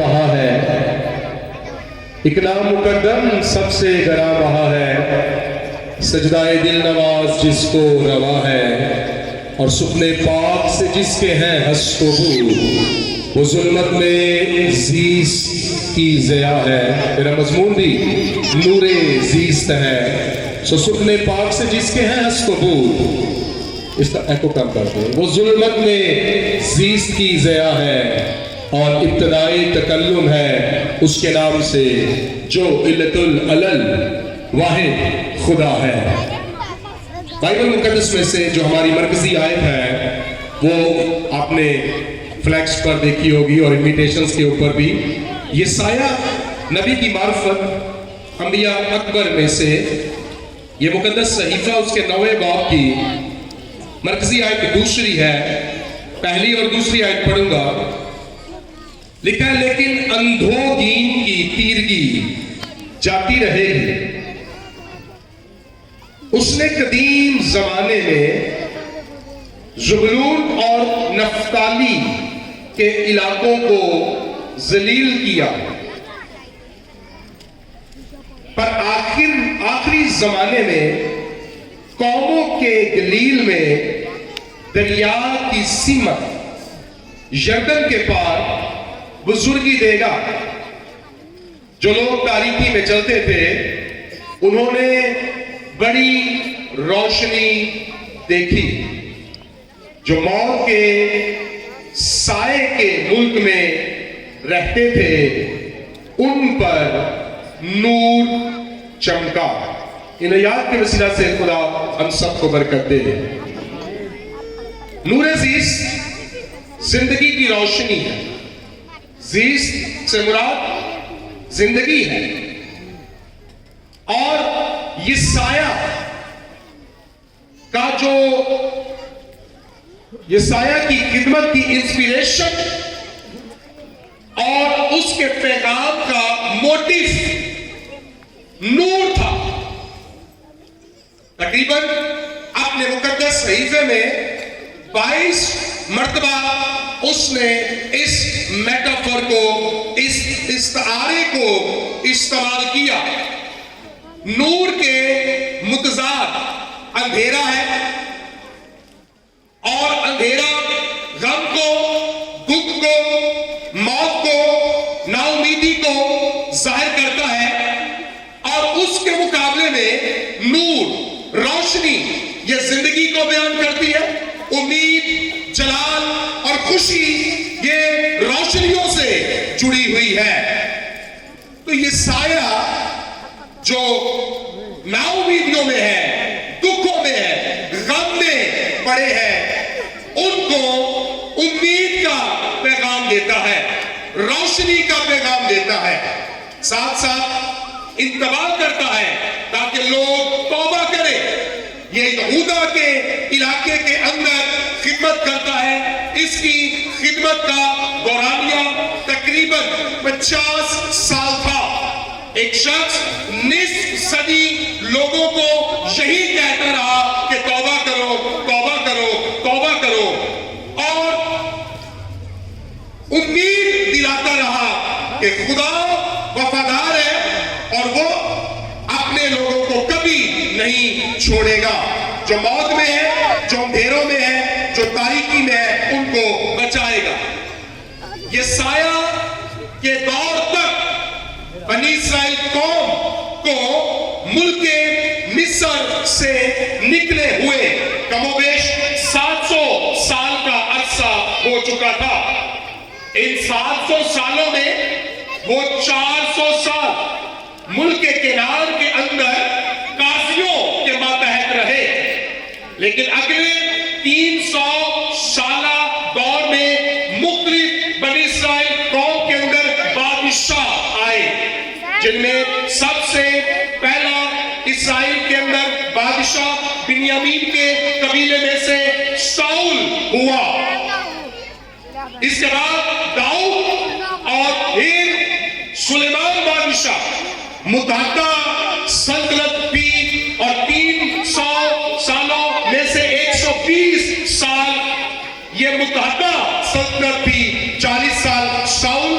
بہا ہے، ایک نام مقدم سب سے گراں بہا ہے، سجدہ دل نواز جس کو روا ہے، اور سپنے پاک سے جس کے ہیں ہست و بو، وہ ظلمت میں زیست کی ضیا ہے۔ میرا مضمون بھی نور زیست ہے، سو سپنے پاک سے جس کے ہیں ہست و بو، اس کا ایکو کم کرتے ہیں، وہ ظلمت میں زیست کی ضیا ہے، اور ابتدائی تکلم ہے اس کے نام سے جو علت العلل واحد خدا ہے۔ بائبل مقدس میں سے جو ہماری مرکزی آیت ہے وہ آپ نے فلیکس پر دیکھی ہوگی اور انویٹیشنز کے اوپر بھی، یہ سایہ نبی کی معرفت انبیاء اکبر میں سے یہ مقدس صحیفہ اس کے 9ویں باب کی مرکزی آیت دوسری ہے، پہلی اور دوسری آیت پڑھوں گا۔ لکھا ہے لیکن اندھوں دین کی تیرگی جاتی رہے گی، اس نے قدیم زمانے میں زبلون اور نفتالی کے علاقوں کو ذلیل کیا، پر آخری زمانے میں قوموں کے گلیل میں دریا کی سمت یردن کے پار بزرگی دے گا۔ جو لوگ تاریکی میں چلتے تھے انہوں نے بڑی روشنی دیکھی، جو موت کے سائے کے ملک میں رہتے تھے ان پر نور چمکا۔ ان آیات کے وسیلہ سے خدا ہم سب کو برکت دے۔ نور زیست زندگی کی روشنی ہے، زیست سے مراد زندگی ہے، اور یہ سایہ کا جو یہ سایہ کی خدمت کی انسپیریشن اور اس کے پیغام کا موٹیف نور تھا۔ تقریباً اپنے مقدس صحیفے میں 22 مرتبہ اس نے اس میٹافور کو، اس استعارے کو استعمال کیا۔ نور کے متضاد اندھیرا ہے، اور اندھیرا غم کو، دکھ کو، موت کو، نا امیدی کو ظاہر کرتا ہے، اور اس کے مقابلے میں نور، روشنی، یہ زندگی کو بیان کرتی ہے۔ امید، جلال اور خوشی یہ روشنیوں سے جڑی ہوئی ہے۔ تو یہ سایہ جو نا امیدیوں میں ہے، دکھوں میں ہے، غم میں پڑے ہیں، ان کو امید کا پیغام دیتا ہے، روشنی کا پیغام دیتا ہے، ساتھ ساتھ انتباہ کرتا ہے تاکہ لوگ توبہ کریں۔ یہ یہودا کے علاقے کے اندر خدمت کرتا ہے، اس کی خدمت کا دورانیہ تقریباً 50 سال تھا۔ ایک شخص نصف صدی لوگوں کو یہی کہتا رہا کہ توبہ کرو، توبہ کرو، توبہ کرو، اور امید دلاتا رہا کہ خدا وفادار ہے اور وہ اپنے لوگوں کو کبھی نہیں چھوڑے گا۔ جو موت میں ہے، جو اندھیروں میں ہے، جو تاریکی میں ہے، ان کو بچائے گا۔ یہ سایہ کے دور تک بنی اسرائیل قوم کو ملک مصر سے نکلے ہوئے کم و بیش 700 سال کا عرصہ ہو چکا تھا۔ ان 700 سالوں میں وہ 400 سال ملک کنعان کے اندر قاسیوں کے ماتحت رہے، لیکن اگلے 300 سالہ دور میں مختلف بنی اسرائیل قوم کے اندر بادشاہ آئے، جن میں سب سے پہلا اسرائیل کے اندر بادشاہ بنیامین کے قبیلے میں سے ساؤل ہوا۔ اس کے بعد داؤد اور پھر سلیمان بادشاہ، متحدہ سلطنت بھی، اور 300 سالوں میں سے 120 سال یہ متحدہ سلطنت بھی، 40 سال ساؤل،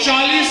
40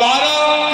12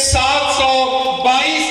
722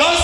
10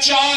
4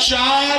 4